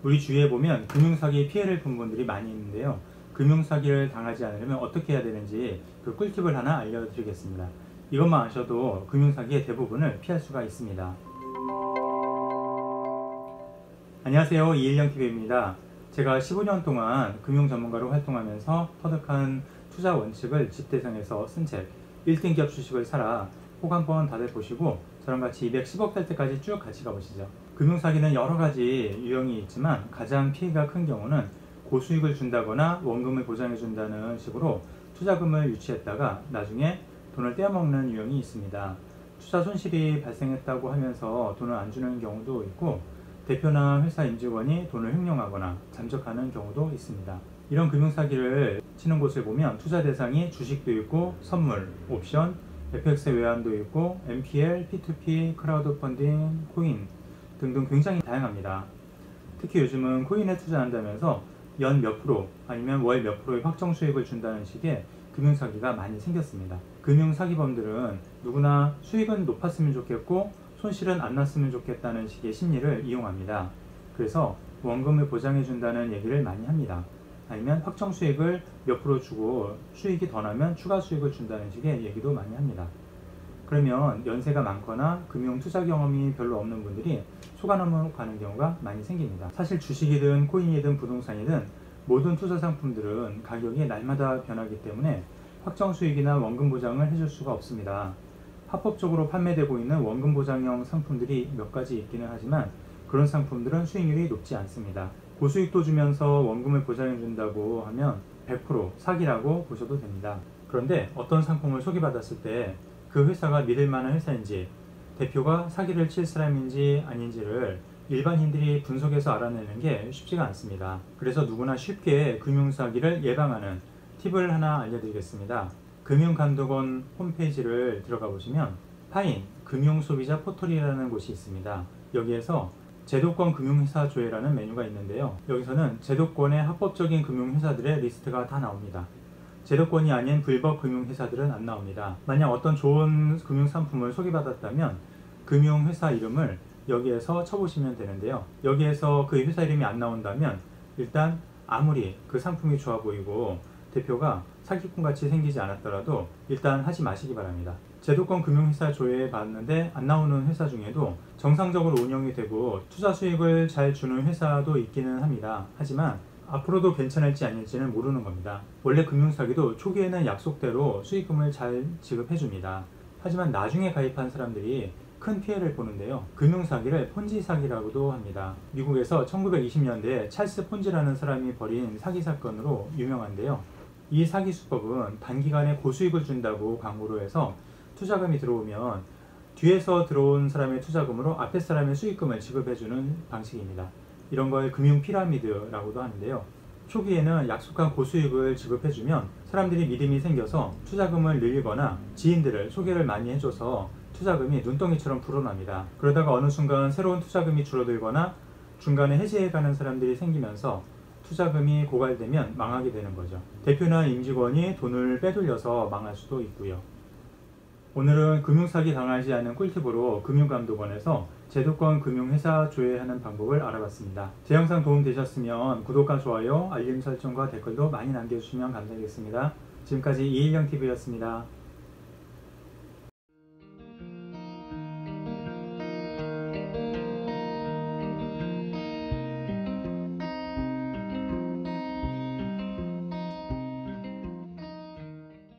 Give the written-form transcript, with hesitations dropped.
우리 주위에 보면 금융사기 피해를 본 분들이 많이 있는데요. 금융사기를 당하지 않으려면 어떻게 해야 되는지 그 꿀팁을 하나 알려드리겠습니다. 이것만 아셔도 금융사기의 대부분을 피할 수가 있습니다. 안녕하세요, 이일영TV입니다. 제가 15년 동안 금융전문가로 활동하면서 터득한 투자 원칙을 집대성에서 쓴 책 1등 기업 주식을 사라 꼭 한번 다들 보시고 저랑 같이 210억 될 때까지 쭉 같이 가보시죠. 금융사기는 여러가지 유형이 있지만 가장 피해가 큰 경우는 고수익을 준다거나 원금을 보장해 준다는 식으로 투자금을 유치했다가 나중에 돈을 떼어먹는 유형이 있습니다. 투자 손실이 발생했다고 하면서 돈을 안 주는 경우도 있고 대표나 회사 임직원이 돈을 횡령하거나 잠적하는 경우도 있습니다. 이런 금융사기를 치는 곳을 보면 투자 대상이 주식도 있고 선물, 옵션, FX 외환도 있고 MPL, P2P, 크라우드 펀딩, 코인 등등 굉장히 다양합니다. 특히 요즘은 코인에 투자한다면서 연 몇 프로 아니면 월 몇 프로의 확정 수익을 준다는 식의 금융사기가 많이 생겼습니다. 금융사기범들은 누구나 수익은 높았으면 좋겠고 손실은 안 났으면 좋겠다는 식의 심리를 이용합니다. 그래서 원금을 보장해 준다는 얘기를 많이 합니다. 아니면 확정 수익을 몇 프로 주고 수익이 더 나면 추가 수익을 준다는 식의 얘기도 많이 합니다. 그러면 연세가 많거나 금융 투자 경험이 별로 없는 분들이 속아넘어 가는 경우가 많이 생깁니다. 사실 주식이든 코인이든 부동산이든 모든 투자 상품들은 가격이 날마다 변하기 때문에 확정 수익이나 원금 보장을 해줄 수가 없습니다. 합법적으로 판매되고 있는 원금 보장형 상품들이 몇 가지 있기는 하지만 그런 상품들은 수익률이 높지 않습니다. 고수익도 주면서 원금을 보장해 준다고 하면 100% 사기라고 보셔도 됩니다. 그런데 어떤 상품을 소개받았을 때 그 회사가 믿을 만한 회사인지 대표가 사기를 칠 사람인지 아닌지를 일반인들이 분석해서 알아내는 게 쉽지가 않습니다. 그래서 누구나 쉽게 금융사기를 예방하는 팁을 하나 알려드리겠습니다. 금융감독원 홈페이지를 들어가 보시면 파인 금융소비자 포털이라는 곳이 있습니다. 여기에서 제도권 금융회사 조회라는 메뉴가 있는데요. 여기서는 제도권의 합법적인 금융회사들의 리스트가 다 나옵니다. 제도권이 아닌 불법 금융회사들은 안 나옵니다. 만약 어떤 좋은 금융상품을 소개받았다면 금융회사 이름을 여기에서 쳐보시면 되는데요. 여기에서 그 회사 이름이 안 나온다면 일단 아무리 그 상품이 좋아 보이고 대표가 사기꾼같이 생기지 않았더라도 일단 하지 마시기 바랍니다. 제도권 금융회사 조회해 봤는데 안 나오는 회사 중에도 정상적으로 운영이 되고 투자 수익을 잘 주는 회사도 있기는 합니다. 하지만 앞으로도 괜찮을지 아닐지는 모르는 겁니다. 원래 금융사기도 초기에는 약속대로 수익금을 잘 지급해 줍니다. 하지만 나중에 가입한 사람들이 큰 피해를 보는데요. 금융사기를 폰지 사기라고도 합니다. 미국에서 1920년대에 찰스 폰지라는 사람이 벌인 사기 사건으로 유명한데요. 이 사기 수법은 단기간에 고수익을 준다고 광고를 해서 투자금이 들어오면 뒤에서 들어온 사람의 투자금으로 앞에 사람의 수익금을 지급해주는 방식입니다. 이런 걸 금융 피라미드라고도 하는데요. 초기에는 약속한 고수익을 지급해주면 사람들이 믿음이 생겨서 투자금을 늘리거나 지인들을 소개를 많이 해줘서 투자금이 눈덩이처럼 불어납니다. 그러다가 어느 순간 새로운 투자금이 줄어들거나 중간에 해지해가는 사람들이 생기면서 투자금이 고갈되면 망하게 되는 거죠. 대표나 임직원이 돈을 빼돌려서 망할 수도 있고요. 오늘은 금융사기 당하지 않은 꿀팁으로 금융감독원에서 제도권 금융회사 조회하는 방법을 알아봤습니다. 제 영상 도움되셨으면 구독과 좋아요, 알림 설정과 댓글도 많이 남겨주시면 감사하겠습니다. 지금까지 이일영TV였습니다.